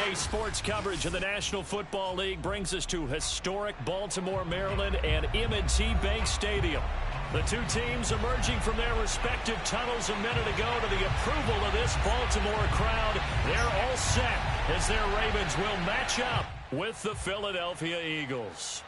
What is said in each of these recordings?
Today's sports coverage of the National Football League brings us to historic Baltimore, Maryland, and M&T Bank Stadium. The two teams emerging from their respective tunnels a minute ago to the approval of this Baltimore crowd. They're all set as their Ravens will match up with the Philadelphia Eagles.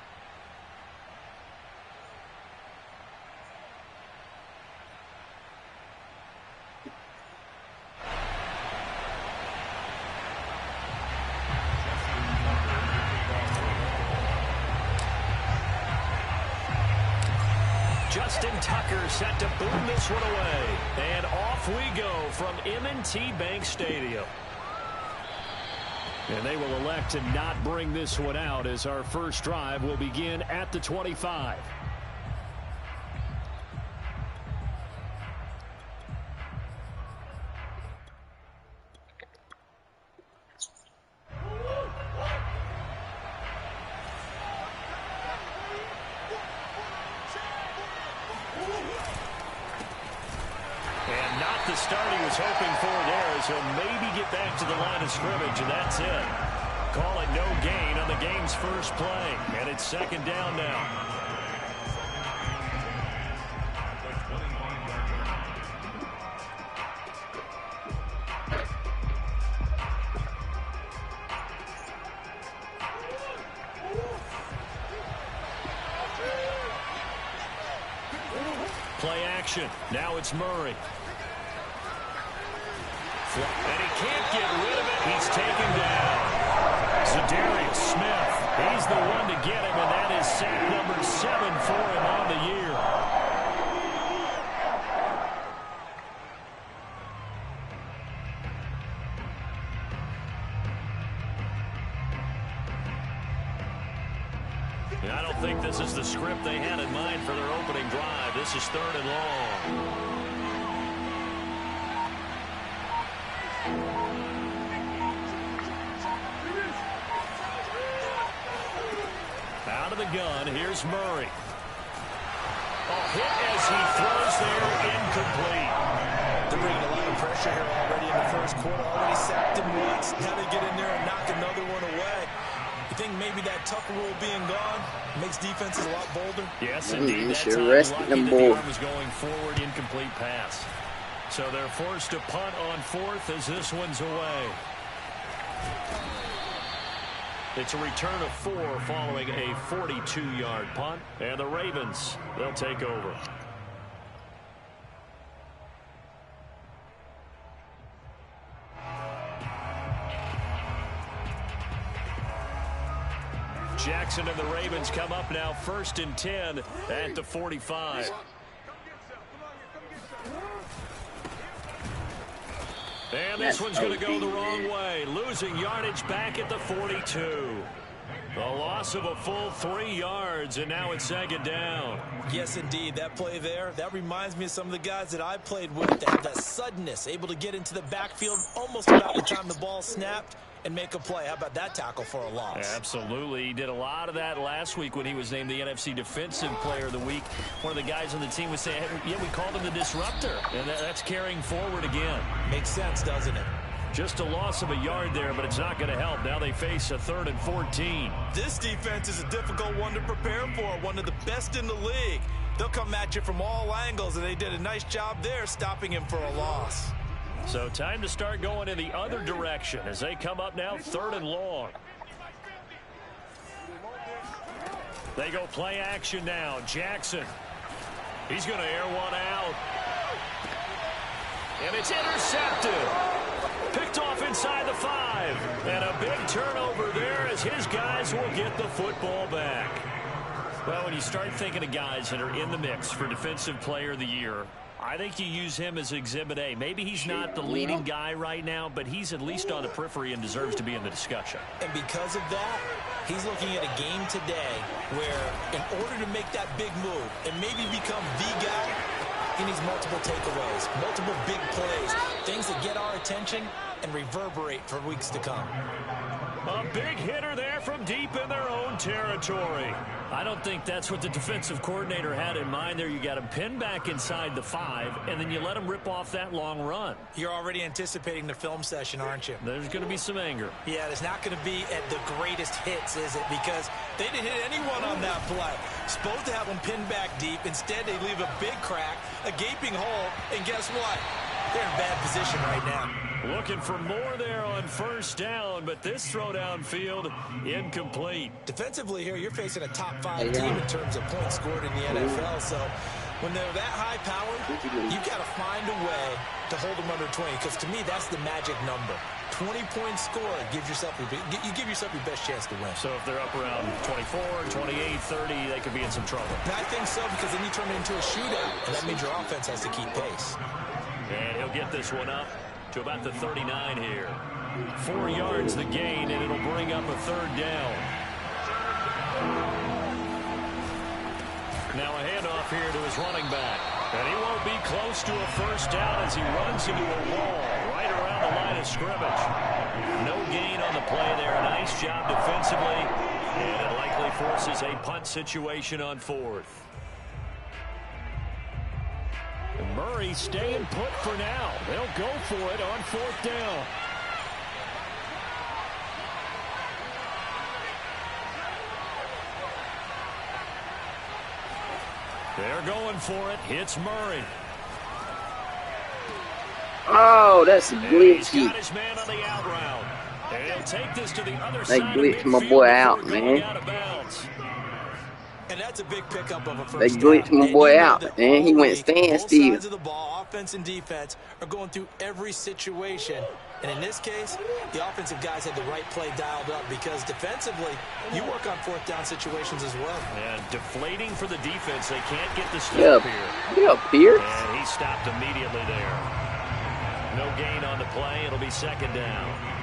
Justin Tucker set to boom this one away. And off we go from M&T Bank Stadium. And they will elect to not bring this one out as our first drive will begin at the 25. The start he was hoping for there, as he'll maybe get back to the line of scrimmage, and that's it. Call it no gain on the game's first play, and it's second down now. Play action. Now it's Murray. And he can't get rid of it. He's taken down. Zadarius Smith. He's the one to get him, and that is sack number 7 for him on the year. And I don't think this is the script they had in mind for their opening drive. This is 3rd and long. Out of the gun, here's Murray. A hit as he throws there, incomplete. They're bringing a lot of pressure here already in the first quarter. Already sacked him once. Now they get in there and knock another one away. You think maybe that Tucker rule being gone makes defenses a lot bolder? Yes, indeed. That time, lucky that the arm was going forward, incomplete pass. So they're forced to punt on 4th as this one's away. It's a return of 4 following a 42-yard punt. And the Ravens, they'll take over. Jackson and the Ravens come up now 1st and 10 at the 45. And this one's going to go the wrong way. Losing yardage back at the 42. A loss of a full 3 yards, and now it's 2nd down. Yes, indeed. That play there, that reminds me of some of the guys that I played with that have that suddenness, able to get into the backfield almost about the time the ball snapped and make a play. How about that tackle for a loss? Absolutely. He did a lot of that last week when he was named the NFC Defensive Player of the Week. One of the guys on the team was saying, hey, yeah, we called him the disruptor. And that's carrying forward again. Makes sense, doesn't it? Just a loss of a yard there, but it's not going to help. Now they face a 3rd and 14. This defense is a difficult one to prepare for, one of the best in the league. They'll come at you from all angles, and they did a nice job there stopping him for a loss. So time to start going in the other direction as they come up now 3rd and long. They go play action now. Jackson. He's going to air one out. And it's intercepted. Picked off inside the 5. And a big turnover there as his guys will get the football back. Well, when you start thinking of guys that are in the mix for Defensive Player of the Year, I think you use him as Exhibit A. Maybe he's not the leading guy right now, but he's at least on the periphery and deserves to be in the discussion. And because of that, he's looking at a game today where in order to make that big move and maybe become the guy, he needs multiple takeaways, multiple big plays, things that get our attention and reverberate for weeks to come. A big hitter there from deep in their own territory. I don't think that's what the defensive coordinator had in mind there. You got him pinned back inside the 5, and then you let him rip off that long run. You're already anticipating the film session, aren't you? There's going to be some anger. Yeah, it's not going to be at the greatest hits, is it? Because they didn't hit anyone on that play. Supposed to have them pinned back deep. Instead, they leave a big crack, a gaping hole, and guess what? They're in bad position right now. Looking for more there on first down, but this throw downfield incomplete. Defensively here, you're facing a top 5 team in terms of points scored in the NFL. So when they're that high powered, you got to find a way to hold them under 20. Because to me, that's the magic number. 20-point score gives yourself you give yourself your best chance to win. So if they're up around 24, 28, 30, they could be in some trouble. And I think so, because then you turn it into a shootout, and that means your offense has to keep pace. And he'll get this one up to about the 39 here. 4 yards the gain, and it'll bring up a third down. Now a handoff here to his running back. And he won't be close to a first down as he runs into a wall right around the line of scrimmage. No gain on the play there. Nice job defensively. And it likely forces a punt situation on 4th. Murray staying put for now. They'll go for it on 4th down. They're going for it. Hits Murray. Oh, that's glitchy. He's got his man on the out route. And he'll take this to the other They side. glitched my boy out, man. Out of bounds. And that's a big pickup of a first They glitched my boy out, and he went standstill. Both sides of the ball, offense and defense, are going through every situation. And in this case, the offensive guys had the right play dialed up, because defensively, you work on 4th down situations as well. And deflating for the defense. They can't get the stop here. Yeah, Pierce. And he stopped immediately there. No gain on the play. It'll be 2nd down.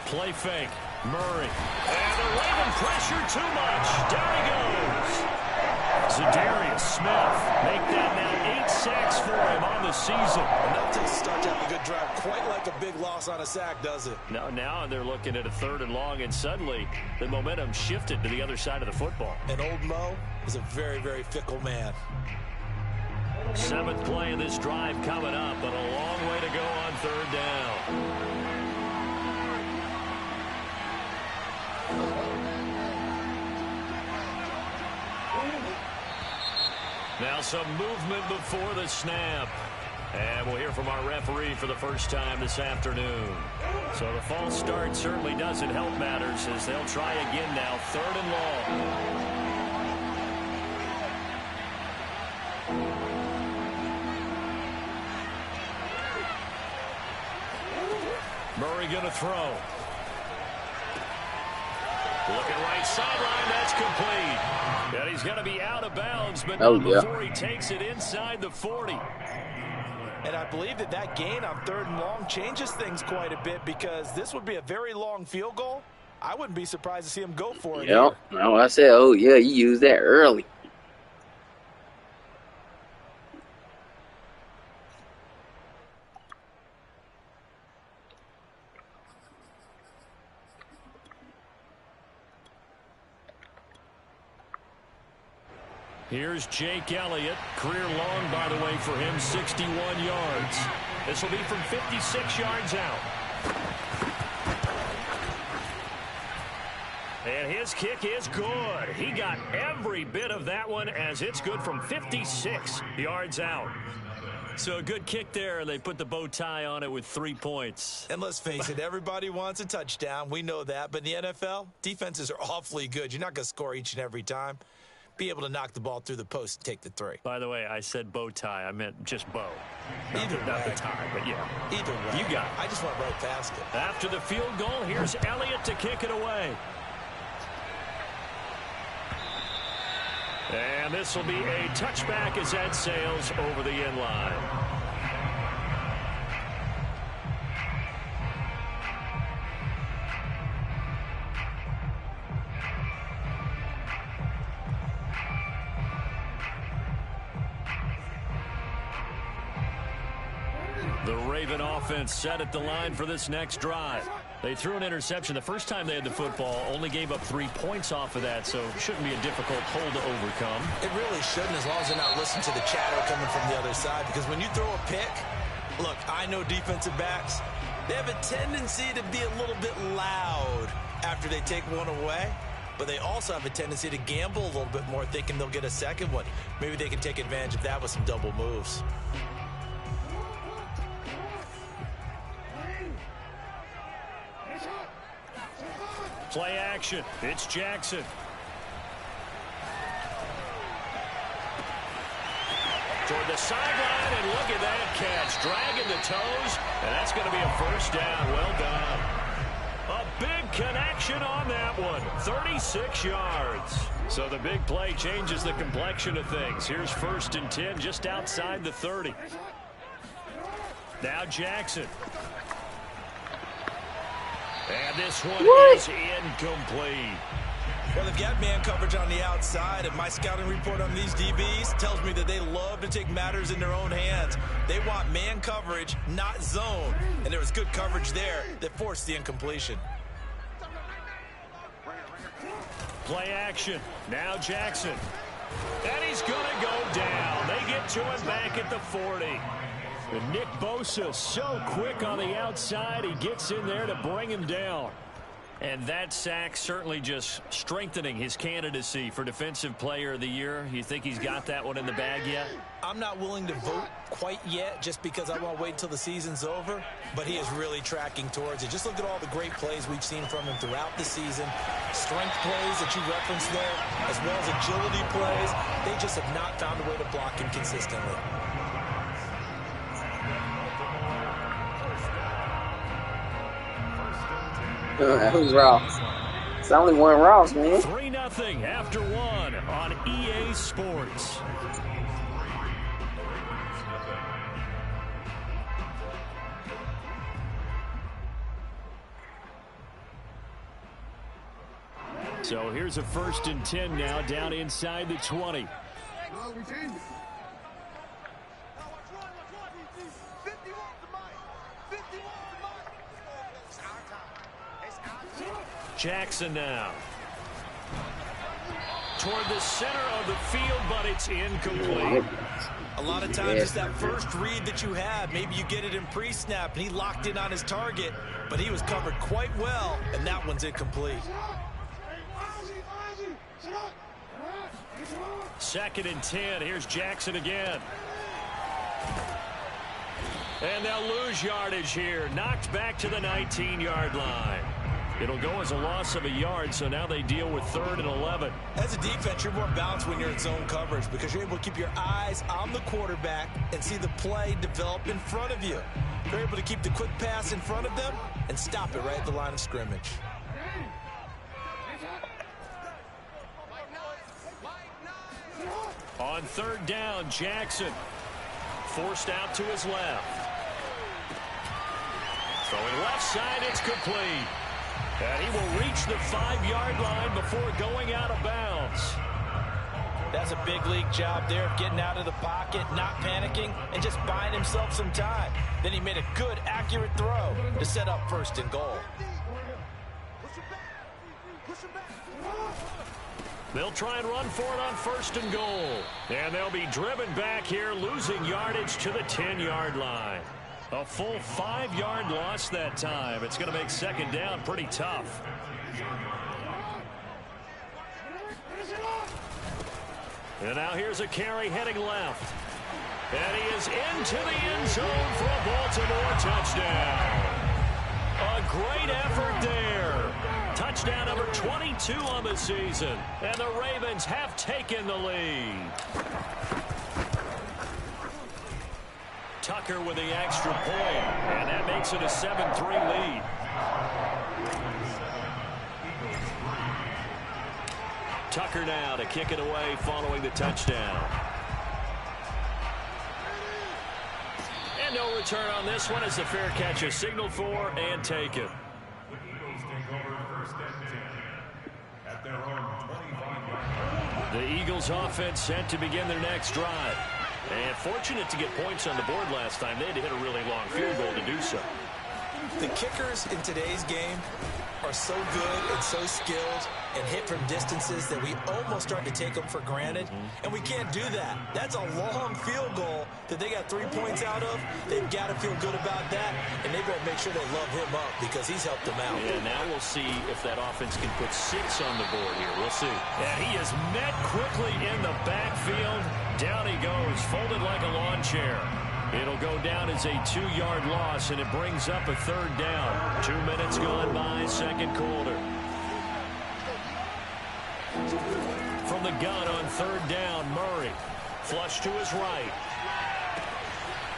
Play fake. Murray. And they're waving pressure too much. Down he goes. Zadarius Smith. Make that now 8 sacks for him on the season. Enough to start to have a good drive. Quite like a big loss on a sack, does it? Now they're looking at a 3rd and long, and suddenly the momentum shifted to the other side of the football. And old Mo is a very, very fickle man. 7th play of this drive coming up, but a long way to go on 3rd down. Now some movement before the snap. And we'll hear from our referee for the first time this afternoon. So the false start certainly doesn't help matters, as they'll try again now. 3rd and long. Murray going to throw. Looking right sideline, that's complete. And he's going to be out of bounds, but not before he takes it inside the 40. And I believe that gain on 3rd and long changes things quite a bit, because this would be a very long field goal. I wouldn't be surprised to see him go for it. Yep. No, I said, oh, yeah, you used that early. Here's Jake Elliott. Career long, by the way, for him, 61 yards. This will be from 56 yards out. And his kick is good. He got every bit of that one, as it's good from 56 yards out. So a good kick there, and they put the bow tie on it with 3 points. And let's face it, everybody wants a touchdown. We know that. But in the NFL, defenses are awfully good. You're not going to score each and every time. Be able to knock the ball through the post and take the 3. By the way, I said bow tie. I meant just bow. Either not way. the tie, but yeah. Either way. You got it. I just went right past it. After the field goal, here's Elliott to kick it away. And this will be a touchback as that sails over the end line. The Raven offense set at the line for this next drive. They threw an interception the first time they had the football, only gave up 3 points off of that, so it shouldn't be a difficult hole to overcome. It really shouldn't, as long as they're not listening to the chatter coming from the other side, because when you throw a pick, look, I know defensive backs, they have a tendency to be a little bit loud after they take one away, but they also have a tendency to gamble a little bit more, thinking they'll get a second one. Maybe they can take advantage of that with some double moves. Play action. It's Jackson. Toward the sideline, and look at that catch. Dragging the toes, and that's going to be a first down. Well done. A big connection on that one. 36 yards. So the big play changes the complexion of things. Here's 1st and 10 just outside the 30. Now Jackson. And this one is incomplete. Well, they've got man coverage on the outside, and my scouting report on these DBs tells me that they love to take matters in their own hands. They want man coverage, not zone. And there was good coverage there that forced the incompletion. Play action. Now Jackson. And he's going to go down. They get to him back at the 40. And Nick Bosa so quick on the outside. He gets in there to bring him down. And that sack certainly just strengthening his candidacy for Defensive Player of the Year. You think he's got that one in the bag yet? I'm not willing to vote quite yet just because I want to wait till the season's over. But he is really tracking towards it. Just look at all the great plays we've seen from him throughout the season. Strength plays that you referenced there, as well as agility plays. They just have not found a way to block him consistently. Who's Ross? It's only one Ross, man. 3-0 after 1 on EA Sports. So here's a 1st and 10 now down inside the 20. Jackson now. Toward the center of the field, but it's incomplete. A lot of times it's that first read that you have. Maybe you get it in pre-snap, and he locked in on his target, but he was covered quite well, and that one's incomplete. 2nd and 10. Here's Jackson again. And they'll lose yardage here. Knocked back to the 19-yard line. It'll go as a loss of a yard, so now they deal with 3rd and 11. As a defense, you're more balanced when you're in zone coverage because you're able to keep your eyes on the quarterback and see the play develop in front of you. You're able to keep the quick pass in front of them and stop it right at the line of scrimmage. On 3rd down, Jackson forced out to his left. Throwing left side, it's complete. And he will reach the 5-yard line before going out of bounds. That's a big league job there of getting out of the pocket, not panicking, and just buying himself some time. Then he made a good, accurate throw to set up 1st and goal. They'll try and run for it on 1st and goal. And they'll be driven back here, losing yardage to the 10-yard line. A full 5-yard loss that time. It's going to make 2nd down pretty tough. And now here's a carry heading left. And he is into the end zone for a Baltimore touchdown. A great effort there. Touchdown number 22 on the season. And the Ravens have taken the lead. Tucker with the extra point, and that makes it a 7-3 lead. Tucker now to kick it away following the touchdown. And no return on this one as the fair catch is signaled for and taken. The Eagles offense set to begin their next drive. And fortunate to get points on the board last time. They had to hit a really long field goal to do so. The kickers in today's game are so good and so skilled and hit from distances that we almost start to take them for granted. And we can't do that. That's a long field goal that they got 3 points out of. They've got to feel good about that, and they better make sure they love him up because he's helped them out. Yeah, now we'll see if that offense can put 6 on the board here. We'll see. And he is met quickly in the backfield. Down he goes, folded like a lawn chair. It'll go down as a 2-yard loss, and it brings up a 3rd down. 2 minutes gone by, second quarter. From the gun on 3rd down, Murray. Flush to his right.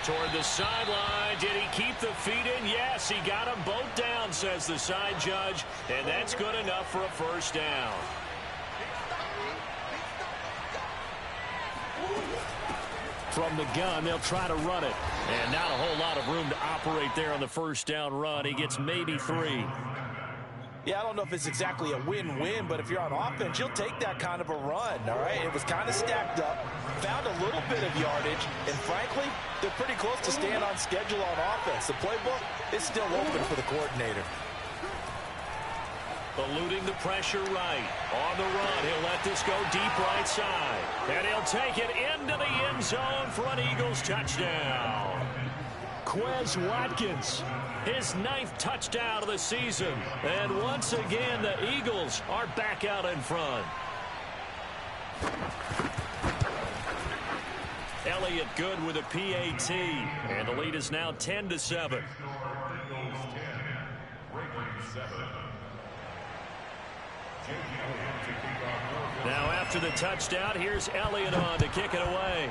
Toward the sideline. Did he keep the feet in? Yes, he got them both down, says the side judge, and that's good enough for a 1st down. From the gun, they'll try to run it. And not a whole lot of room to operate there on the 1st down run. He gets maybe 3. Yeah, I don't know if it's exactly a win-win, but if you're on offense, you'll take that kind of a run, all right? It was kind of stacked up, found a little bit of yardage, and frankly, they're pretty close to staying on schedule on offense. The playbook is still open for the coordinator. Eluding the pressure right. On the run, he'll let this go deep right side. And he'll take it into the end zone for an Eagles touchdown. Quez Watkins, his 9th touchdown of the season. And once again, the Eagles are back out in front. Elliott good with a PAT. And the lead is now 10-7. Now after the touchdown, here's Elliott on to kick it away.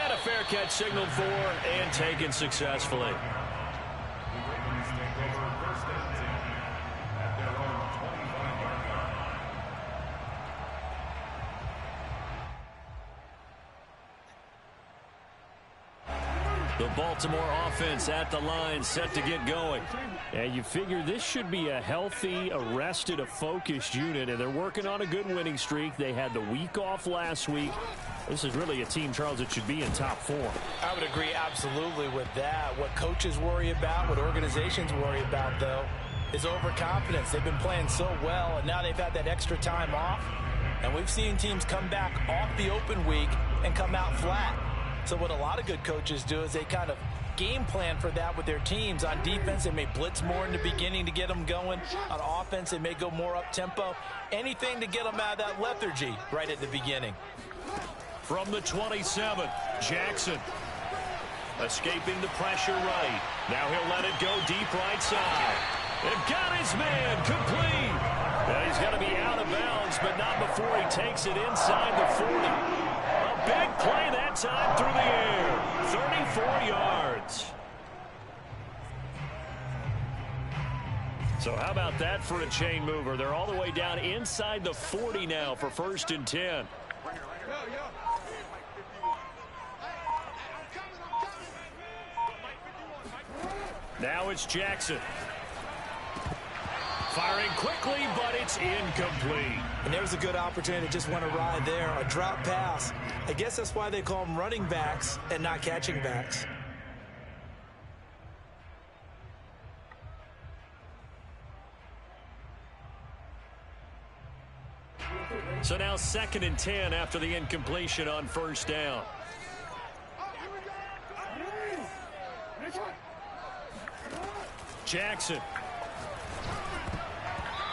And a fair catch signaled for and taken successfully. The Baltimore offense at the line, set to get going. And you figure this should be a healthy, arrested, a focused unit, and they're working on a good winning streak. They had the week off last week. This is really a team, Charles, that should be in top form. I would agree absolutely with that. What coaches worry about, what organizations worry about, though, is overconfidence. They've been playing so well, and now they've had that extra time off. And we've seen teams come back off the open week and come out flat. So what a lot of good coaches do is they kind of game plan for that with their teams. On defense, they may blitz more in the beginning to get them going. On offense, they may go more up-tempo. Anything to get them out of that lethargy right at the beginning. From the 27, Jackson. Escaping the pressure right. Now he'll let it go deep right side. And got his man complete. Now he's going to be out of bounds, but not before he takes it inside the 40. A big play that time through the air. 34 yards. So how about that for a chain mover? They're all the way down inside the 40 now for 1st and 10. Now it's Jackson. Firing quickly, but it's incomplete. And there's a good opportunity to just want to ride there. A drop pass. I guess that's why they call them running backs and not catching backs. So now 2nd and 10 after the incompletion on 1st down. Jackson.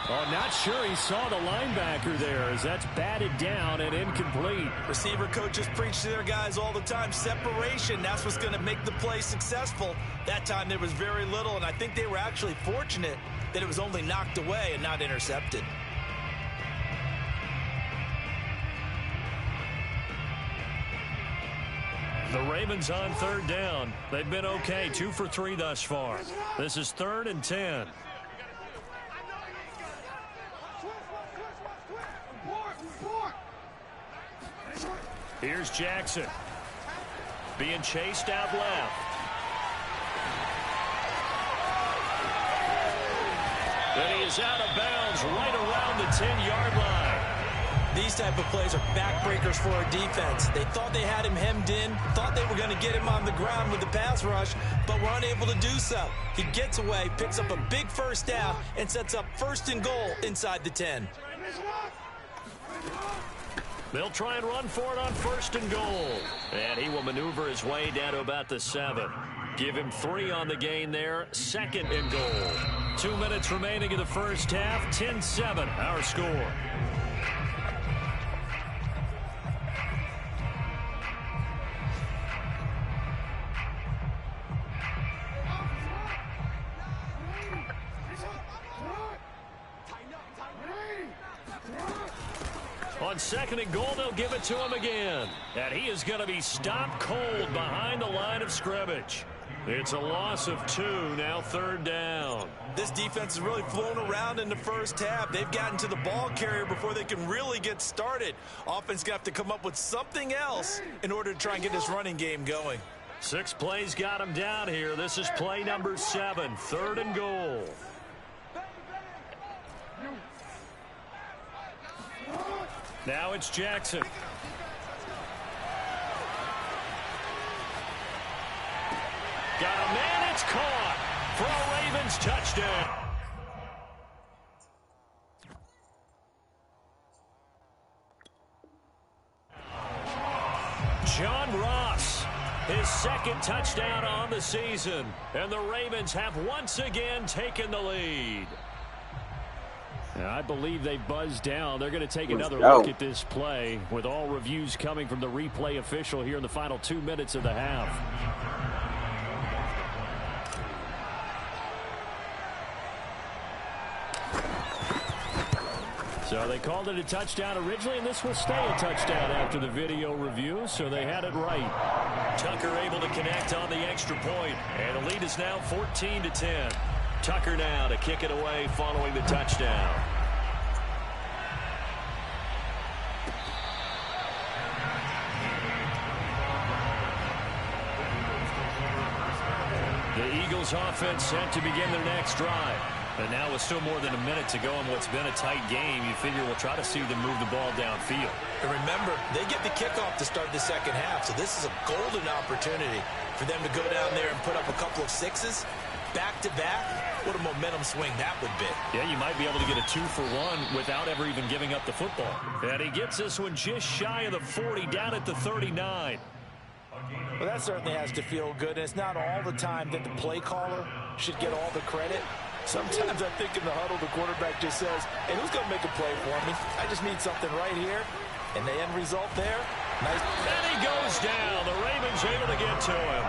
Oh, not sure he saw the linebacker there as that's batted down and incomplete. Receiver coaches preach to their guys all the time. Separation, that's what's going to make the play successful. That time there was very little, and I think they were actually fortunate that it was only knocked away and not intercepted. The Ravens on 3rd down. They've been okay, 2 for 3 thus far. This is 3rd and 10. Here's Jackson. Being chased out left. And he is out of bounds right around the 10-yard line. These type of plays are backbreakers for our defense. They thought they had him hemmed in, thought they were going to get him on the ground with the pass rush, but were unable to do so. He gets away, picks up a big first down, and sets up 1st and goal inside the 10. They'll try and run for it on 1st and goal. And he will maneuver his way down to about the 7. Give him 3 on the gain there. 2nd and goal. 2 minutes remaining in the first half. 10-7 our score. On 2nd and goal, they'll give it to him again. And he is going to be stopped cold behind the line of scrimmage. It's a loss of 2, now 3rd down. This defense has really flown around in the first half. They've gotten to the ball carrier before they can really get started. Offense got to come up with something else in order to try and get this running game going. 6 plays got him down here. This is play number 7, 3rd and goal. Now it's Jackson. Got a man, it's caught for a Ravens touchdown. John Ross, his 2nd touchdown on the season. And the Ravens have once again taken the lead. I believe they buzzed down. They're going to take another look at this play with all reviews coming from the replay official here in the final 2 minutes of the half. So they called it a touchdown originally, and this will stay a touchdown after the video review, so they had it right. Tucker able to connect on the extra point, and the lead is now 14-10. Tucker now to kick it away following the touchdown. The Eagles offense set to begin their next drive. And now with still more than a minute to go in what's been a tight game, you figure we'll try to see them move the ball downfield. And remember, they get the kickoff to start the second half, so this is a golden opportunity for them to go down there and put up a couple of 6s. Back-to-back, what a momentum swing that would be. Yeah, you might be able to get a 2-for-1 without ever even giving up the football. And he gets this one just shy of the 40, down at the 39. Well, that certainly has to feel good. And it's not all the time that the play caller should get all the credit. Sometimes I think in the huddle, the quarterback just says, hey, who's going to make a play for me? I just need something right here. And the end result there, nice. And he goes down. The Ravens able to get to him.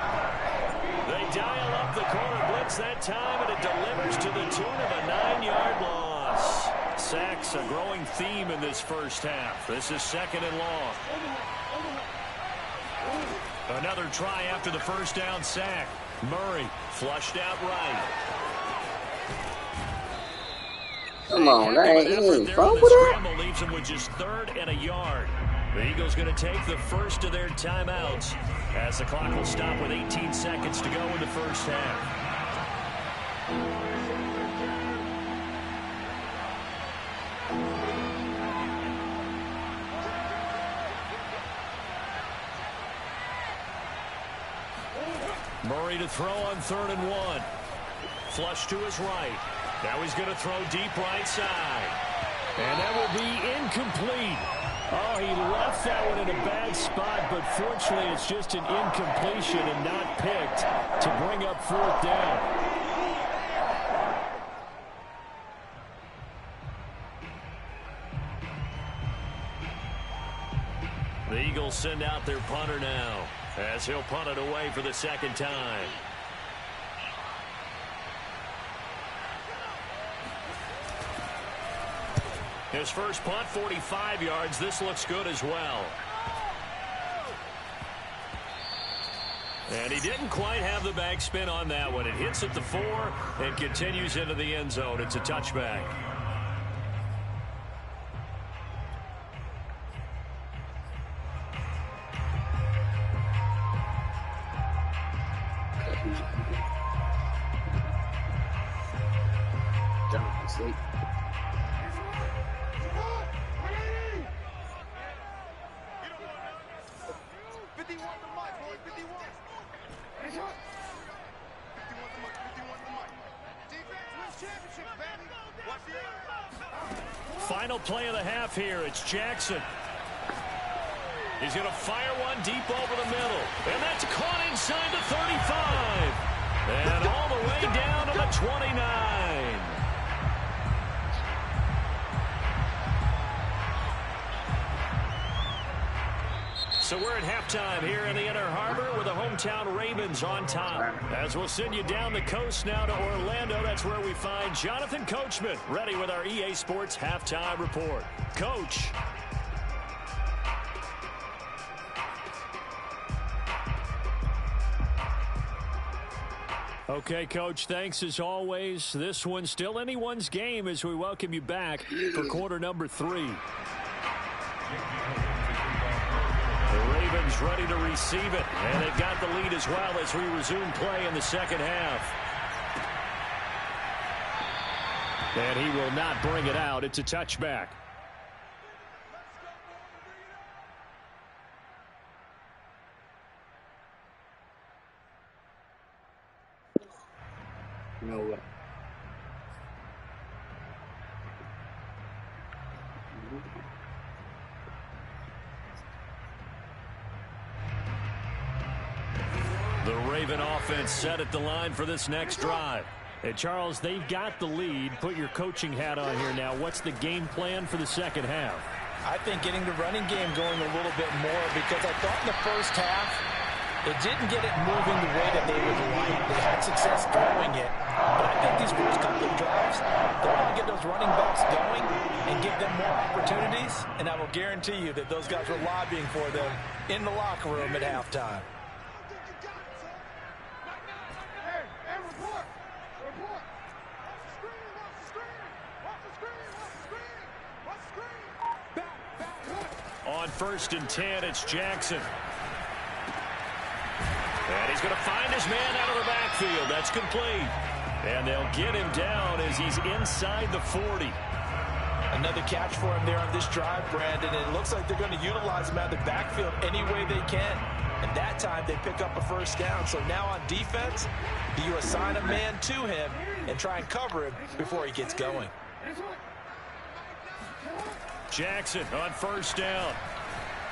They dial up the corner blitz that time, and it delivers to the tune of a 9-yard loss. Sacks a growing theme in this first half. This is 2nd and long. Another try after the first down sack. Murray flushed out right. Come on, that ain't fumble that. Leaves him with just 3rd and a yard. The Eagles going to take the first of their timeouts as the clock will stop with 18 seconds to go in the first half. Murray to throw on 3rd and 1. Flush to his right. Now he's going to throw deep right side. And that will be incomplete. Oh, he left that one in a bad spot, but fortunately it's just an incompletion and not picked to bring up 4th down. The Eagles send out their punter now as he'll punt it away for the 2nd time. His first punt, 45 yards. This looks good as well. And he didn't quite have the backspin on that one. It hits at the 4 and continues into the end zone. It's a touchback. Final play of the half here. It's Jackson. He's going to fire one deep over the middle. And that's caught inside the 35. And all the way down to the 29. So we're at halftime here in the Inner Harbor with the hometown Ravens on top. As we'll send you down the coast now to Orlando, that's where we find Jonathan Coachman ready with our EA Sports Halftime Report. Coach. Okay, Coach, thanks as always. This one's still anyone's game as we welcome you back for quarter number 3. The Ravens ready to receive it, and they've got the lead as well as we resume play in the second half. And he will not bring it out. It's a touchback. No way. The Raven offense set at the line for this next drive. And Charles, they've got the lead. Put your coaching hat on here now. What's the game plan for the second half? I think getting the running game going a little bit more, because I thought in the first half it didn't get it moving the way that they would like. They had success throwing it, but I think these first couple of drives, they want to get those running backs going and give them more opportunities, and I will guarantee you that those guys were lobbying for them in the locker room at halftime. On 1st and 10, it's Jackson. And he's going to find his man out of the backfield. That's complete. And they'll get him down as he's inside the 40. Another catch for him there on this drive, Brandon. And it looks like they're going to utilize him out of the backfield any way they can. And that time they pick up a first down. So now on defense, do you assign a man to him and try and cover him before he gets going? Jackson on 1st down.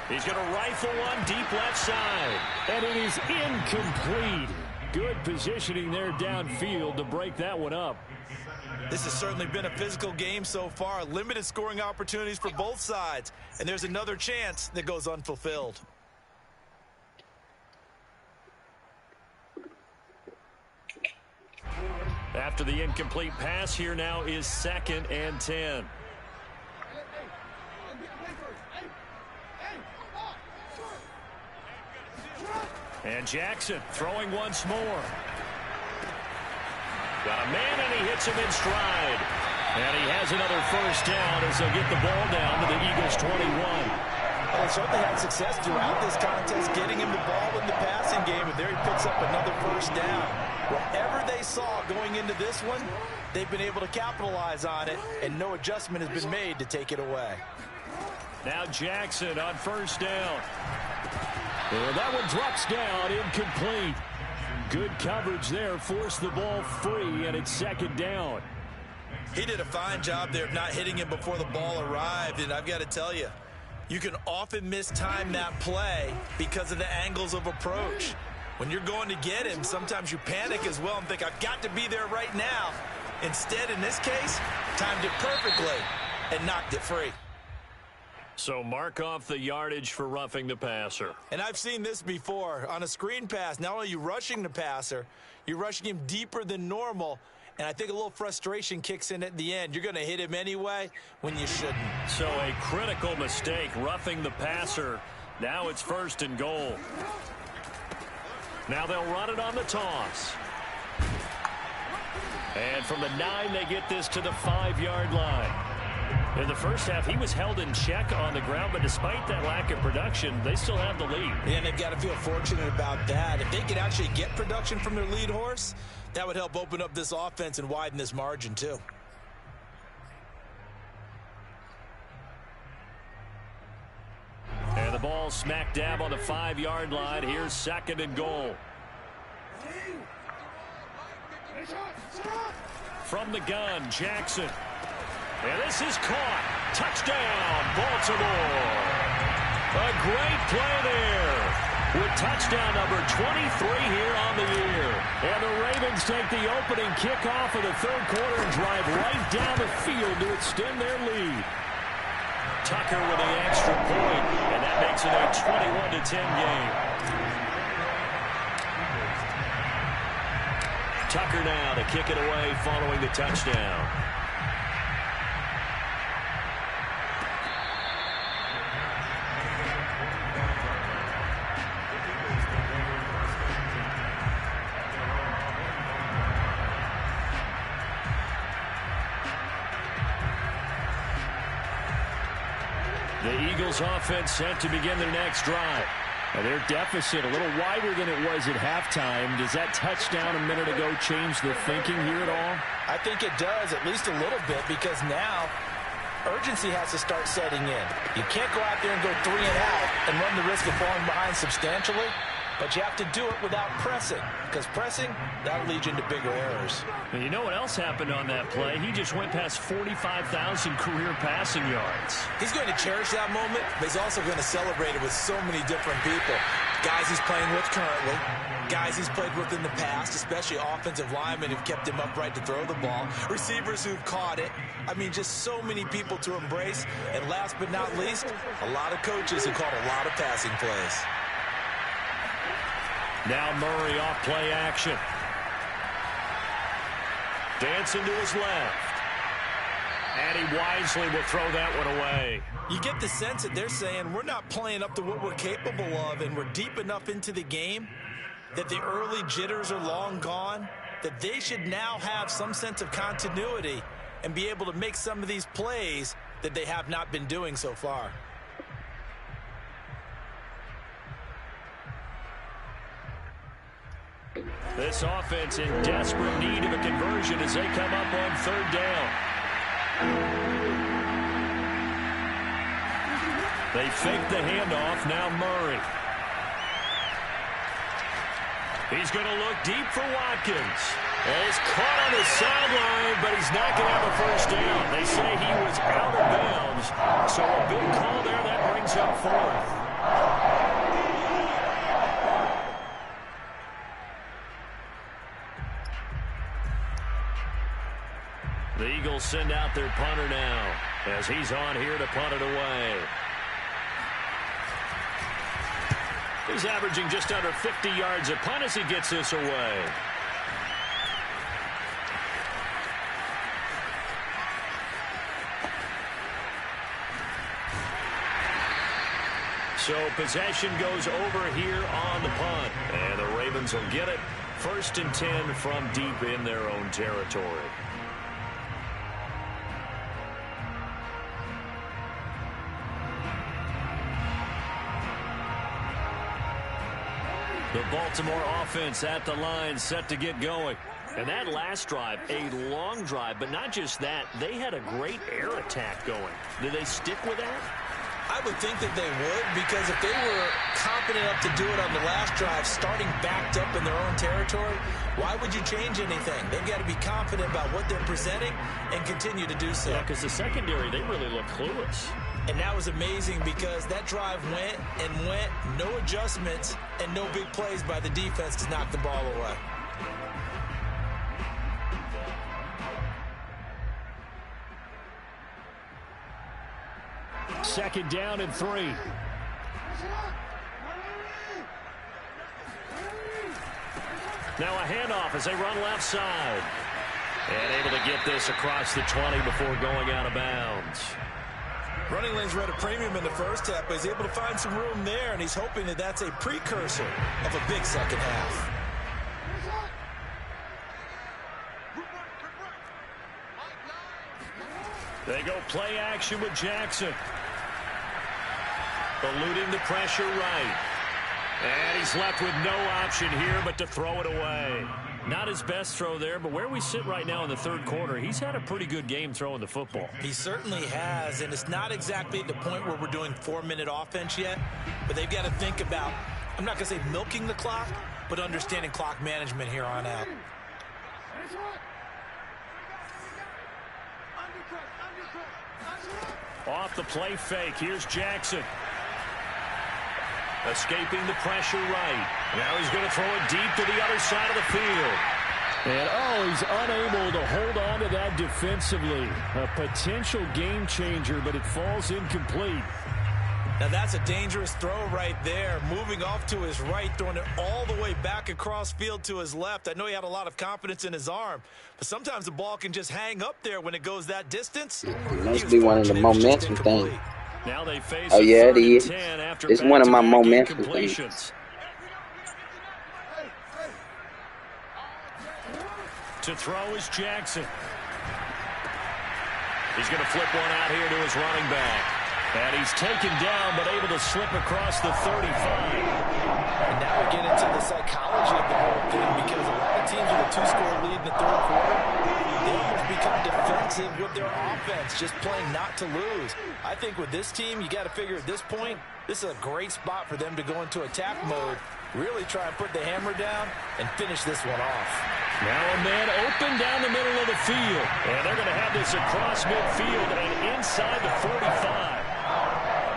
He's going to rifle one deep left side. And it is incomplete. Good positioning there downfield to break that one up. This has certainly been a physical game so far. Limited scoring opportunities for both sides. And there's another chance that goes unfulfilled. After the incomplete pass, here now is 2nd and 10. And Jackson throwing once more. Got a man, and he hits him in stride. And he has another first down as they'll get the ball down to the Eagles' 21. Well, they certainly had success throughout this contest, getting him the ball in the passing game, and there he picks up another first down. Whatever they saw going into this one, they've been able to capitalize on it, and no adjustment has been made to take it away. Now Jackson on 1st down. And that one drops down, incomplete. Good coverage there, forced the ball free, and it's 2nd down. He did a fine job there of not hitting him before the ball arrived, and I've got to tell you, you can often mistime that play because of the angles of approach. When you're going to get him, sometimes you panic as well and think, I've got to be there right now. Instead, in this case, timed it perfectly and knocked it free. So mark off the yardage for roughing the passer. And I've seen this before. On a screen pass, not only are you rushing the passer, you're rushing him deeper than normal. And I think a little frustration kicks in at the end. You're going to hit him anyway when you shouldn't. So a critical mistake, roughing the passer. Now it's 1st and goal. Now they'll run it on the toss. And from the 9, they get this to the 5-yard line. In the first half, he was held in check on the ground, but despite that lack of production, they still have the lead. And they've got to feel fortunate about that. If they could actually get production from their lead horse, that would help open up this offense and widen this margin too. And the ball smack dab on the 5-yard line. Here's 2nd and goal. From the gun, Jackson. And this is caught. Touchdown, Baltimore. A great play there. With touchdown number 23 here on the year. And the Ravens take the opening kickoff of the 3rd quarter and drive right down the field to extend their lead. Tucker with the extra point, and that makes it a 21-10 game. Tucker now to kick it away following the touchdown. The Eagles offense set to begin their next drive. And their deficit a little wider than it was at halftime. Does that touchdown a minute ago change the thinking here at all? I think it does, at least a little bit, because now urgency has to start setting in. You can't go out there and go 3 and out and run the risk of falling behind substantially, but you have to do it without pressing, because pressing, that'll lead you into bigger errors. And you know what else happened on that play? He just went past 45,000 career passing yards. He's going to cherish that moment, but he's also going to celebrate it with so many different people. Guys he's playing with currently, guys he's played with in the past, especially offensive linemen who've kept him upright to throw the ball, receivers who've caught it. I mean, just so many people to embrace. And last but not least, a lot of coaches who called a lot of passing plays. Now Murray off play action. Dancing to his left. And he wisely will throw that one away. You get the sense that they're saying we're not playing up to what we're capable of, and we're deep enough into the game that the early jitters are long gone, that they should now have some sense of continuity and be able to make some of these plays that they have not been doing so far. This offense in desperate need of a conversion as they come up on 3rd down. They fake the handoff. Now Murray. He's going to look deep for Watkins. And he's caught on the sideline, but he's not going to have a 1st down. They say he was out of bounds. So a big call there that brings up 4th. The Eagles send out their punter now as he's on here to punt it away. He's averaging just under 50 yards a punt as he gets this away. So possession goes over here on the punt. And the Ravens will get it. 1st and 10 from deep in their own territory. The Baltimore offense at the line set to get going. And that last drive, a long drive, but not just that, they had a great air attack going. Did they stick with that? I would think that they would, because if they were confident enough to do it on the last drive, starting backed up in their own territory, why would you change anything? They've got to be confident about what they're presenting and continue to do so. Yeah, because the secondary, they really look clueless. And that was amazing because that drive went and went, no adjustments, and no big plays by the defense to knock the ball away. Second down and 3. Now a handoff as they run left side. And able to get this across the 20 before going out of bounds. Running lanes were at a premium in the first half, but he's able to find some room there, and he's hoping that that's a precursor of a big second half. They go play action with Jackson. Eluding the pressure right. And he's left with no option here but to throw it away. Not his best throw there, but where we sit right now in the third quarter, he's had a pretty good game throwing the football. He certainly has, and it's not exactly at the point where we're doing 4-minute offense yet, but they've got to think about, I'm not going to say milking the clock, but understanding clock management here on out. Off the play fake, here's Jackson. Escaping the pressure right. Now he's going to throw it deep to the other side of the field. And, he's unable to hold on to that defensively. A potential game changer, but it falls incomplete. Now that's a dangerous throw right there. Moving off to his right, throwing it all the way back across field to his left. I know he had a lot of confidence in his arm, but sometimes the ball can just hang up there when it goes that distance. It must be one of the momentum things. Now they face oh, yeah, it is. It's one of my momentum things. To throw is Jackson. He's going to flip one out here to his running back. And he's taken down, but able to slip across the 35. And now we get into the psychology of the whole thing, because a lot of teams with a 2-score lead in the third quarter, they almost become defensive with their offense, just playing not to lose. I think with this team, you got to figure at this point, this is a great spot for them to go into attack mode, really try and put the hammer down and finish this one off. Now a man open down the middle of the field. And they're going to have this across midfield and inside the 45.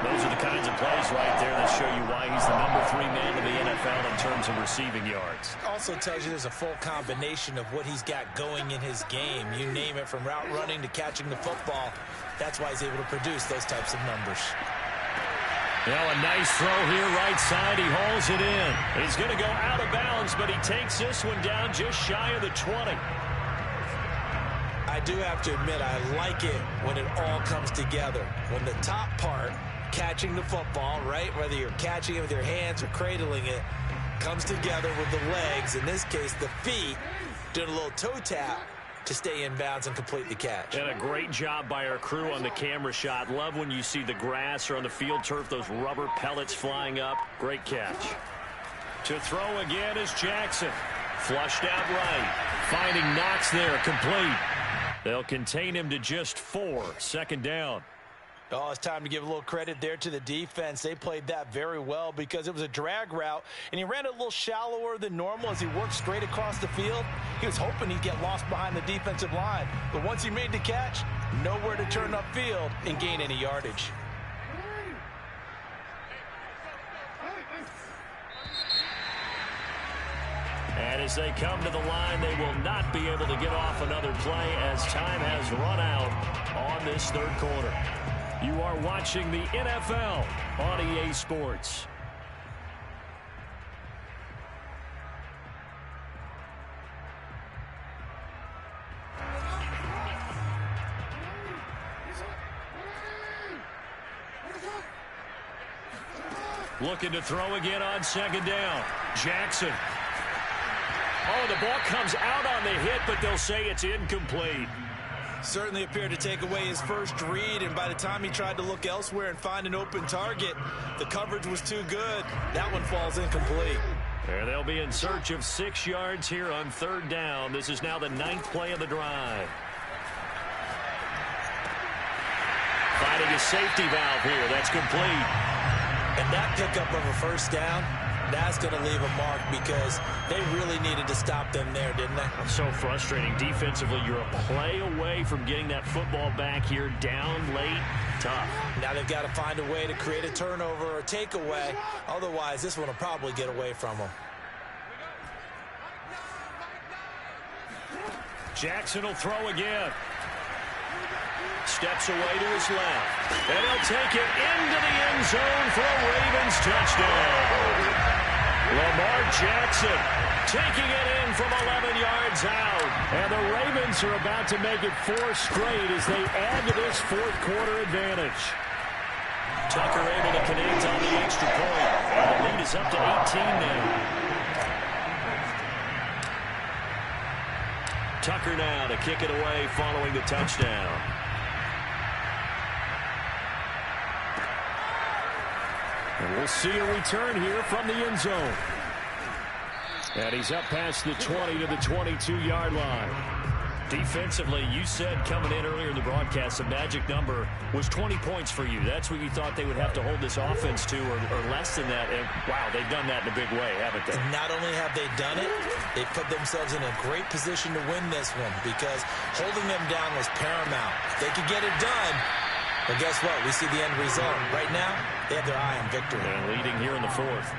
Those are the kinds of plays right there that show you why he's the number 3 man in the NFL in terms of receiving yards. Also tells you there's a full combination of what he's got going in his game. You name it, from route running to catching the football. That's why he's able to produce those types of numbers. Well, a nice throw here right side. He hauls it in. He's going to go out of bounds, but he takes this one down just shy of the 20. I do have to admit, I like it when it all comes together. When the top part, catching the football, right, whether you're catching it with your hands or cradling it, comes together with the legs, in this case the feet, doing a little toe tap to stay in bounds and complete the catch. And a great job by our crew on the camera shot. Love when you see the grass or on the field turf, those rubber pellets flying up. Great catch. To throw again is Jackson. Flushed out right. Finding Knox there, complete. They'll contain him to just 4. Second down. Oh, it's time to give a little credit there to the defense. They played that very well because it was a drag route, and he ran it a little shallower than normal as he worked straight across the field. He was hoping he'd get lost behind the defensive line, but once he made the catch, nowhere to turn upfield and gain any yardage. And as they come to the line, they will not be able to get off another play as time has run out on this third quarter. You are watching the NFL on EA Sports. Looking to throw again on second down. Jackson. Oh, the ball comes out on the hit, but they'll say it's incomplete. Certainly appeared to take away his first read, and by the time he tried to look elsewhere and find an open target, the coverage was too good. That one falls incomplete. And they'll be in search of 6 yards here on third down. This is now the 9th play of the drive. Finding a safety valve here. That's complete. And that pickup of a first down, that's going to leave a mark because they really needed to stop them there, didn't they? So frustrating. Defensively, you're a play away from getting that football back here, down late. Tough. Now they've got to find a way to create a turnover or a takeaway. Otherwise, this one will probably get away from them. Jackson will throw again. Steps away to his left. And he'll take it into the end zone for a Ravens touchdown. Lamar Jackson taking it in from 11 yards out. And the Ravens are about to make it 4 straight as they add to this fourth quarter advantage. Tucker able to connect on the extra point. And the lead is up to 18 now. Tucker now to kick it away following the touchdown. And we'll see a return here from the end zone. And he's up past the 20 to the 22-yard line. Defensively, you said coming in earlier in the broadcast, the magic number was 20 points for you. That's what you thought they would have to hold this offense to, or less than that. And, wow, they've done that in a big way, haven't they? And not only have they done it, they put themselves in a great position to win this one because holding them down was paramount. They could get it done, but guess what? We see the end result. Right now, they have their eye on victory. And leading here in the fourth.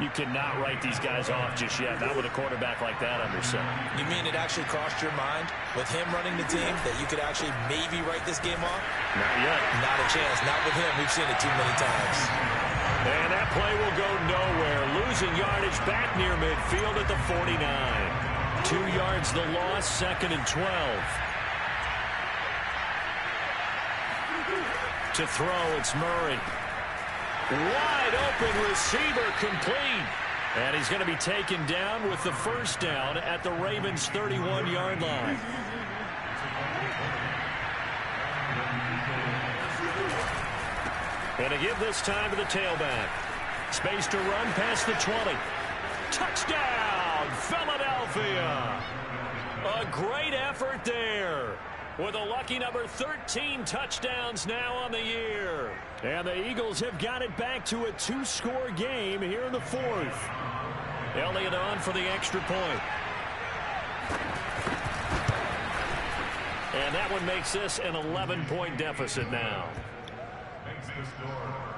You cannot write these guys off just yet, not with a quarterback like that under center. You mean it actually crossed your mind with him running the team that you could actually maybe write this game off? Not yet. Not a chance. Not with him. We've seen it too many times. And that play will go nowhere. Losing yardage back near midfield at the 49. 2 yards the loss, 2nd and 12. To throw, it's Murray. Wide open receiver complete. And he's going to be taken down with the first down at the Ravens' 31-yard line. And to give this time to the tailback. Space to run past the 20. Touchdown, Philadelphia. A great effort there. With a lucky number 13 touchdowns now on the year. And the Eagles have got it back to a 2-score game here in the fourth. Elliott on for the extra point. And that one makes this an 11-point deficit now. Makes the score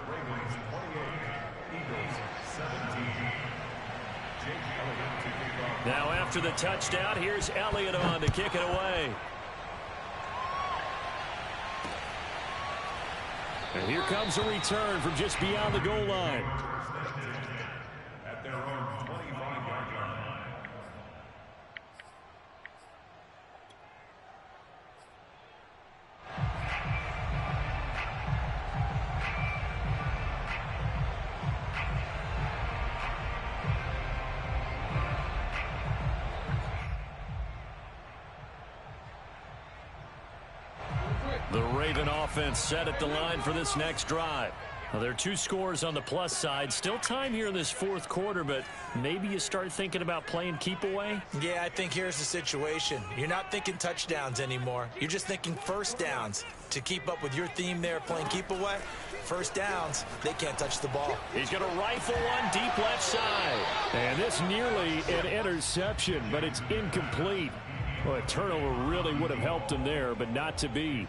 Ravens 28, Eagles 17. Now after the touchdown, here's Elliott on to kick it away. And here comes a return from just beyond the goal line. At their own 25-yard line. The Raven offense set at the line for this next drive. Well, there are 2 scores on the plus side. Still time here in this fourth quarter, but maybe you start thinking about playing keep away? Yeah, I think here's the situation. You're not thinking touchdowns anymore. You're just thinking first downs. To keep up with your theme there, playing keep away, first downs, they can't touch the ball. He's going to rifle one deep left side. And this nearly an interception, but it's incomplete. Well, a turnover really would have helped him there, but not to be.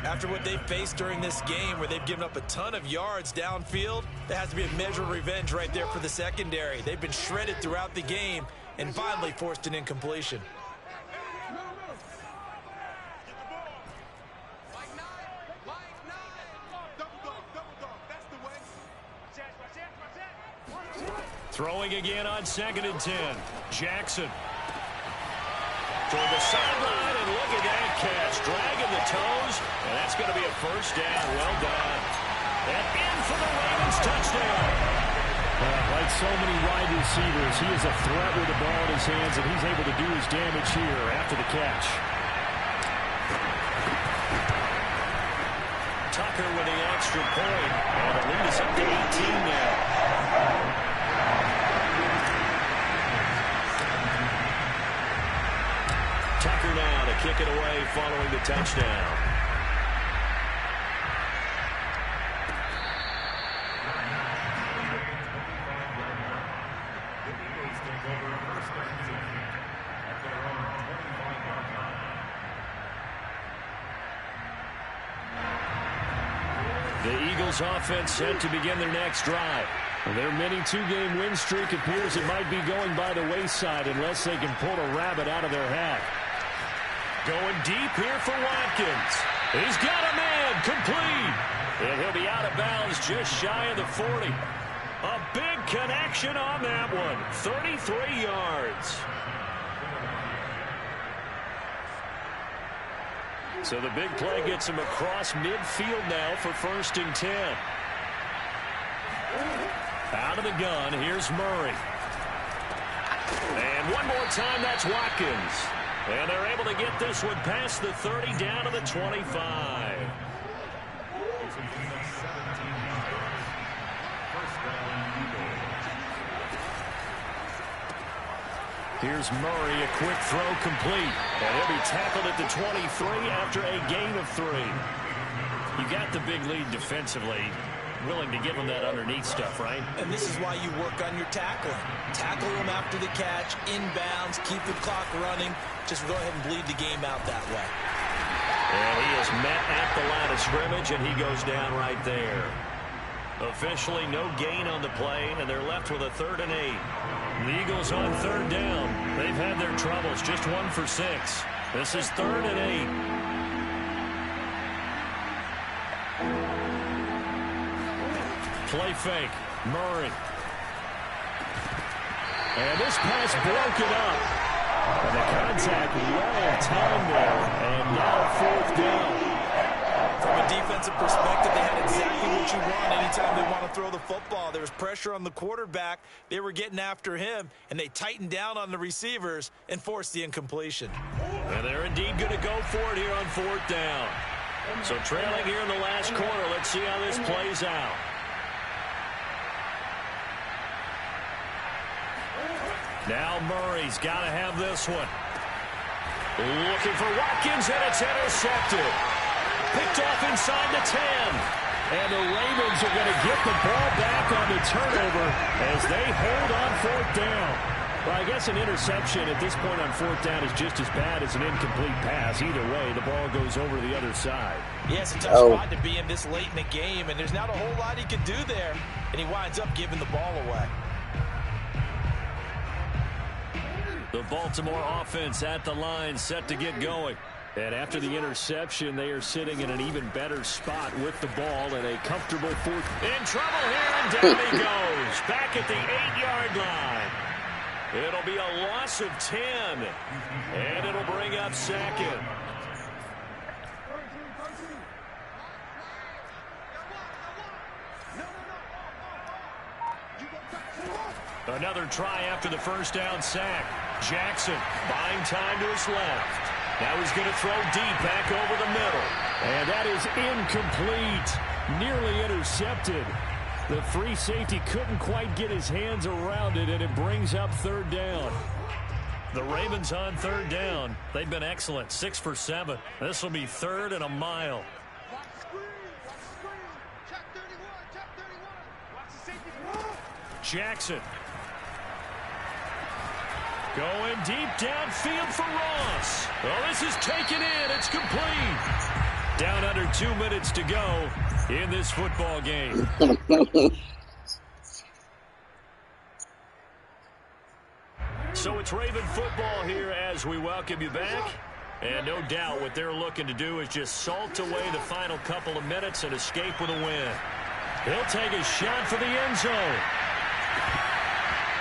After what they've faced during this game where they've given up a ton of yards downfield, there has to be a measure of revenge right there for the secondary. They've been shredded throughout the game and finally forced an incompletion. Throwing again on 2nd and 10. Jackson. Toward the sideline, and look at that catch. Dragging the toes, and that's going to be a first down. Well done. And in for the Ravens touchdown. Like so many wide receivers, he is a threat with the ball in his hands, and he's able to do his damage here after the catch. Tucker with the extra point, and the lead is up to 18 now. Tucker now to kick it away following the touchdown. The Eagles offense set to begin their next drive. Their mini 2-game win streak appears it might be going by the wayside unless they can pull a rabbit out of their hat. Going deep here for Watkins. He's got a man complete. And he'll be out of bounds just shy of the 40. A big connection on that one. 33 yards. So the big play gets him across midfield now for 1st and 10. Out of the gun, here's Murray. And one more time, that's Watkins. And they're able to get this one past the 30 down to the 25. Here's Murray, a quick throw complete. And he'll be tackled at the 23 after a gain of 3. You got the big lead defensively. Willing to give him that underneath stuff, right? And this is why you work on your tackling. Tackle him after the catch, inbounds, keep the clock running. Just go ahead and bleed the game out that way. And he is met at the line of scrimmage, and he goes down right there. Officially no gain on the play, and they're left with a 3rd and 8. The Eagles on 3rd down. They've had their troubles, just 1 for 6. This is 3rd and 8. Play fake. Murray. And this pass broken up. And the contact well timed there. And now 4th down. From a defensive perspective, they had exactly what you want anytime they want to throw the football. There was pressure on the quarterback. They were getting after him, and they tightened down on the receivers and forced the incompletion. And they're indeed going to go for it here on 4th down. So trailing here in the last quarter. Let's see how this plays out. Now Murray's got to have this one. Looking for Watkins, and it's intercepted. Picked off inside the 10. And the Ravens are going to get the ball back on the turnover as they hold on 4th down. Well, I guess an interception at this point on 4th down is just as bad as an incomplete pass. Either way, the ball goes over the other side. Yes, it's a tough spot to be in this late in the game, and there's not a whole lot he can do there. And he winds up giving the ball away. The Baltimore offense at the line, set to get going. And after the interception, they are sitting in an even better spot with the ball and a comfortable 4th. In trouble here, and down he goes. Back at the 8-yard line. It'll be a loss of 10. And it'll bring up 2nd. Another try after the 1st down sack. Jackson buying time to his left. Now he's going to throw deep back over the middle. And that is incomplete. Nearly intercepted. The free safety couldn't quite get his hands around it, and it brings up 3rd down. The Ravens on 3rd down. They've been excellent. 6 for 7. This will be 3rd and a mile. Jackson. Going deep downfield for Ross. Oh, this is taken in. It's complete. Down under 2 minutes to go in this football game. So it's Raven football here as we welcome you back. And no doubt what they're looking to do is just salt away the final couple of minutes and escape with a win. He'll take a shot for the end zone.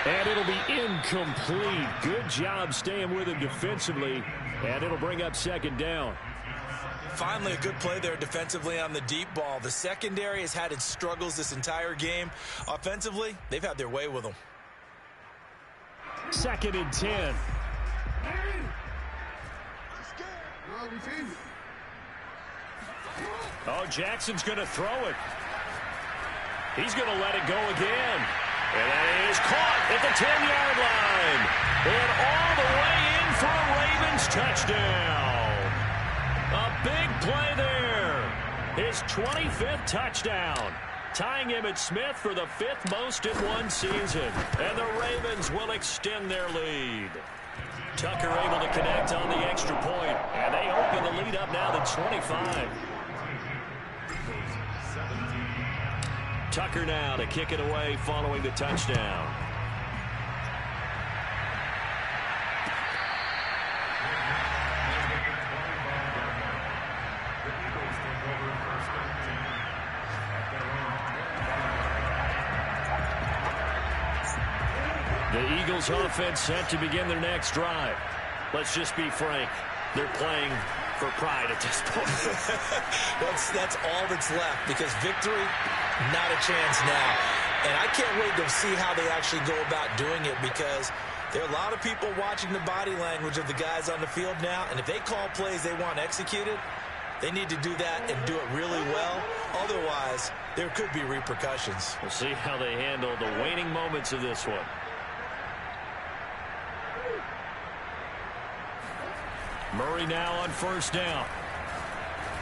And it'll be incomplete. Good job staying with him defensively. And it'll bring up 2nd down. Finally, a good play there defensively on the deep ball. The secondary has had its struggles this entire game. Offensively, they've had their way with them. 2nd and 10. Oh, Jackson's going to throw it. He's going to let it go again. And that is caught at the 10-yard line. And all the way in for a Ravens touchdown. A big play there. His 25th touchdown. Tying Emmitt Smith for the 5th most in one season. And the Ravens will extend their lead. Tucker able to connect on the extra point. And they open the lead up now to 25. Tucker now to kick it away following the touchdown. The Eagles offense set to begin their next drive. Let's just be frank. They're playing for pride at this point. That's all that's left, because victory, not a chance now. And I can't wait to see how they actually go about doing it, because there are a lot of people watching the body language of the guys on the field now, and if they call plays they want executed, they need to do that and do it really well. Otherwise, there could be repercussions. We'll see how they handle the waning moments of this one. Murray now on first down.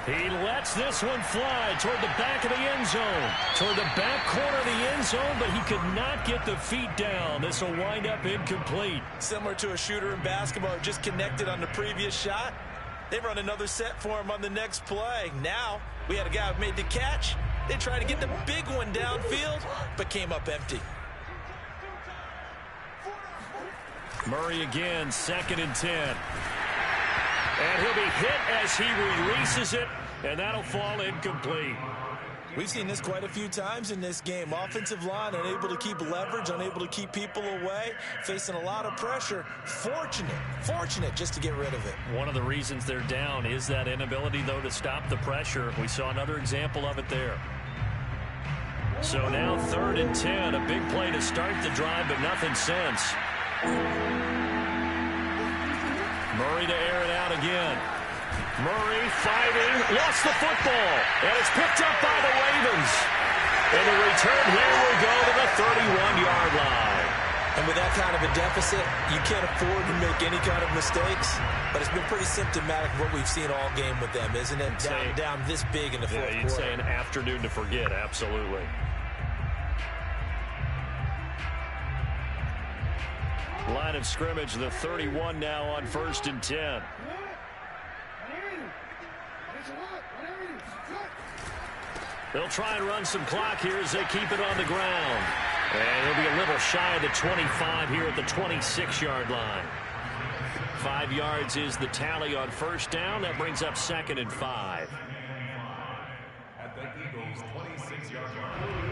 He lets this one fly toward the back of the end zone. Toward the back corner of the end zone, but he could not get the feet down. This will wind up incomplete. Similar to a shooter in basketball, just connected on the previous shot. They run another set for him on the next play. Now, we had a guy who made the catch. They tried to get the big one downfield, but came up empty. Murray again, 2nd and 10. And he'll be hit as he releases it, and that'll fall incomplete. We've seen this quite a few times in this game. Offensive line unable to keep leverage, unable to keep people away, facing a lot of pressure. Fortunate just to get rid of it. One of the reasons they're down is that inability, though, to stop the pressure. We saw another example of it there. So now 3rd and 10, a big play to start the drive, but nothing since. Murray to air it out again. Murray fighting, lost the football, and it's picked up by the Ravens. And the return here will go to the 31-yard line. And with that kind of a deficit, you can't afford to make any kind of mistakes. But it's been pretty symptomatic of what we've seen all game with them, isn't it? Down this big in the fourth quarter. You'd say an afternoon to forget, absolutely. Line of scrimmage, the 31 now on 1st and 10. They'll try and run some clock here as they keep it on the ground. And he'll be a little shy of the 25 here at the 26-yard line. 5 yards is the tally on first down. That brings up 2nd and 5. At the Eagles' 26-yard line.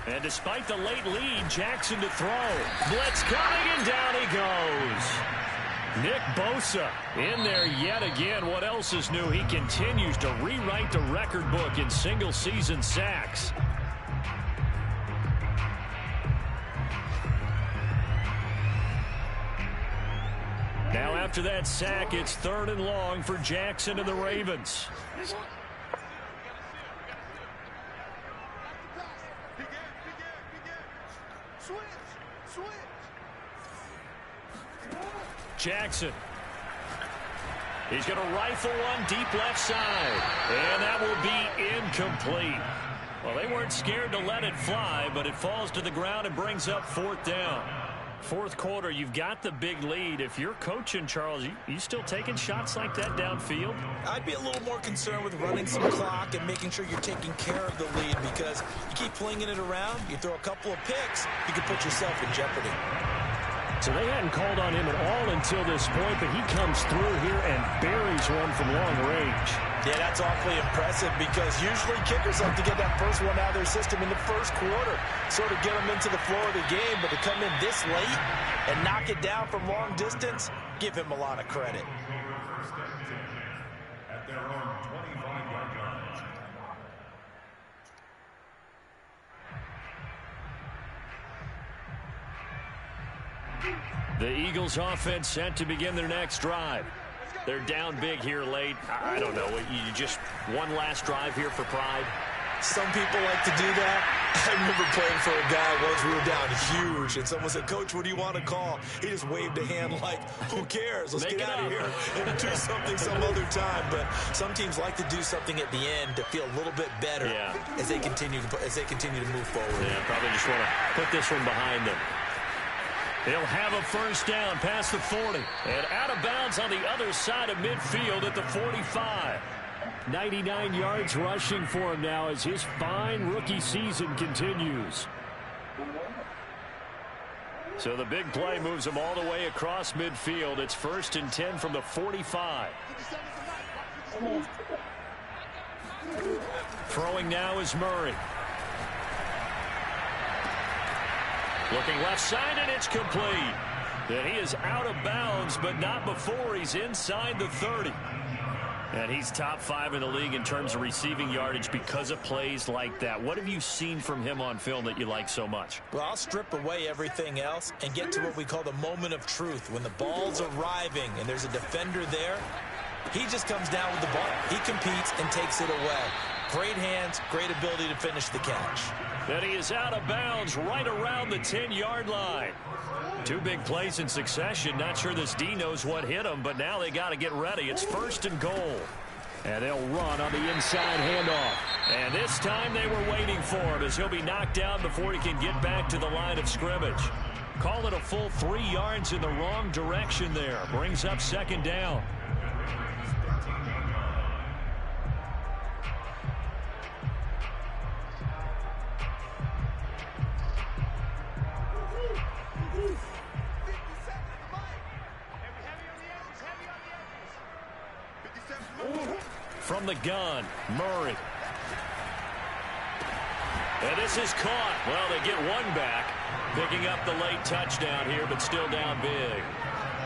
And despite the late lead, Jackson to throw. Blitz coming, and down he goes. Nick Bosa in there yet again. What else is new? He continues to rewrite the record book in single-season sacks. Now after that sack, it's 3rd and long for Jackson and the Ravens. Jackson. He's going to rifle one deep left side. And that will be incomplete. Well, they weren't scared to let it fly, but it falls to the ground and brings up 4th down. 4th quarter, you've got the big lead. If you're coaching, Charles, you still taking shots like that downfield? I'd be a little more concerned with running some clock and making sure you're taking care of the lead, because you keep flinging it around, you throw a couple of picks, you can put yourself in jeopardy. So they hadn't called on him at all until this point, but he comes through here and buries one from long range. Yeah, that's awfully impressive, because usually kickers like to get that first one out of their system in the first quarter, sort of get them into the flow of the game, but to come in this late and knock it down from long distance, give him a lot of credit. At their own 25-yard line. The Eagles offense set to begin their next drive. They're down big here late. I don't know. You just one last drive here for pride? Some people like to do that. I remember playing for a guy once. We were down huge, and someone said, "Coach, what do you want to call?" He just waved a hand like, "Who cares? Let's get out of here and do something some other time." But some teams like to do something at the end to feel a little bit better as they continue to move forward. Yeah, probably just want to put this one behind them. They'll have a first down past the 40 and out of bounds on the other side of midfield at the 45. 99 yards rushing for him now as his fine rookie season continues. So the big play moves him all the way across midfield. It's 1st and 10 from the 45. Throwing now is Murray. Looking left side, and it's complete. And he is out of bounds, but not before he's inside the 30. And he's top 5 in the league in terms of receiving yardage because of plays like that. What have you seen from him on film that you like so much? Well, I'll strip away everything else and get to what we call the moment of truth. When the ball's arriving and there's a defender there, he just comes down with the ball. He competes and takes it away. Great hands, great ability to finish the catch. And he is out of bounds right around the 10-yard line. Two big plays in succession. Not sure this D knows what hit him, but now they got to get ready. It's 1st and goal. And they'll run on the inside handoff. And this time they were waiting for him as he'll be knocked down before he can get back to the line of scrimmage. Call it a full 3 yards in the wrong direction there. Brings up 2nd down. From the gun, Murray. And this is caught. Well, they get one back. Picking up the late touchdown here, but still down big.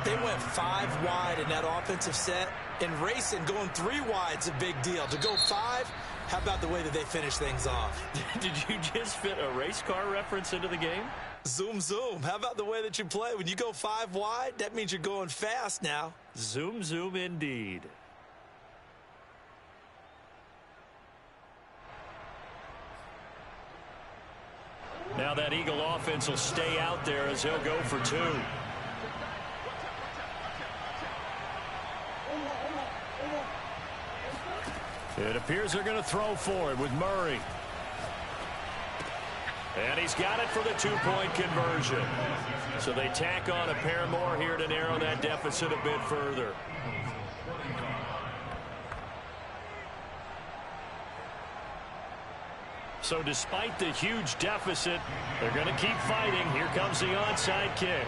They went 5 wide in that offensive set. In racing, going 3 wide's a big deal. To go 5, how about the way that they finish things off? Did you just fit a race car reference into the game? Zoom, zoom. How about the way that you play? When you go 5 wide, that means you're going fast now. Zoom, zoom indeed. Now that Eagle offense will stay out there as he'll go for 2. It appears they're going to throw for it with Murray. And he's got it for the 2-point conversion. So they tack on a pair more here to narrow that deficit a bit further. So despite the huge deficit, they're going to keep fighting. Here comes the onside kick.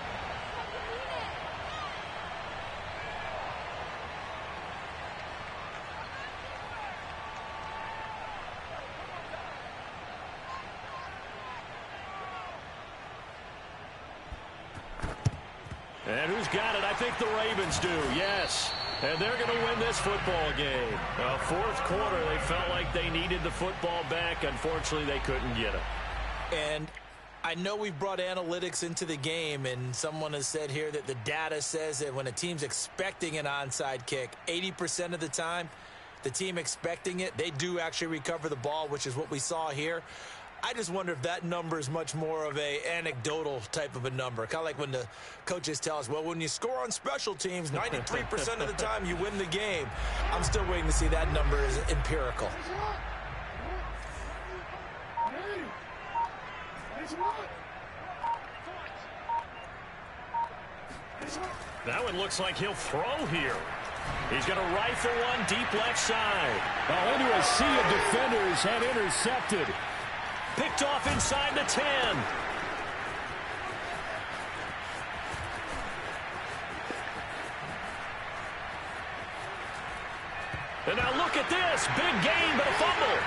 And who's got it? I think the Ravens do, yes. And they're going to win this football game. 4th quarter, they felt like they needed the football back. Unfortunately, they couldn't get it. And I know we brought analytics into the game, and someone has said here that the data says that when a team's expecting an onside kick, 80% of the time, the team expecting it, they do actually recover the ball, which is what we saw here. I just wonder if that number is much more of a anecdotal type of a number. Kind of like when the coaches tell us, well, when you score on special teams, 93% of the time you win the game. I'm still waiting to see that number is empirical. That one looks like he'll throw here. He's going to rifle one deep left side. Into a sea of defenders and intercepted. Picked off inside the 10. And now look at this. Big gain, but a fumble.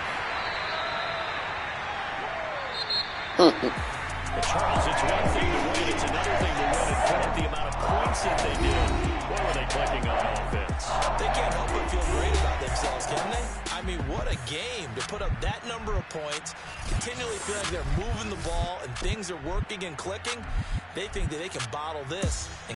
Charles, it's one thing to win. It's another thing to win and put up the amount of points that they did. What were they clicking on offense? They can't help but feel great about themselves, can they? I mean, what a game to put up that number of points, continually feel like they're moving the ball and things are working and clicking. They think that they can bottle this.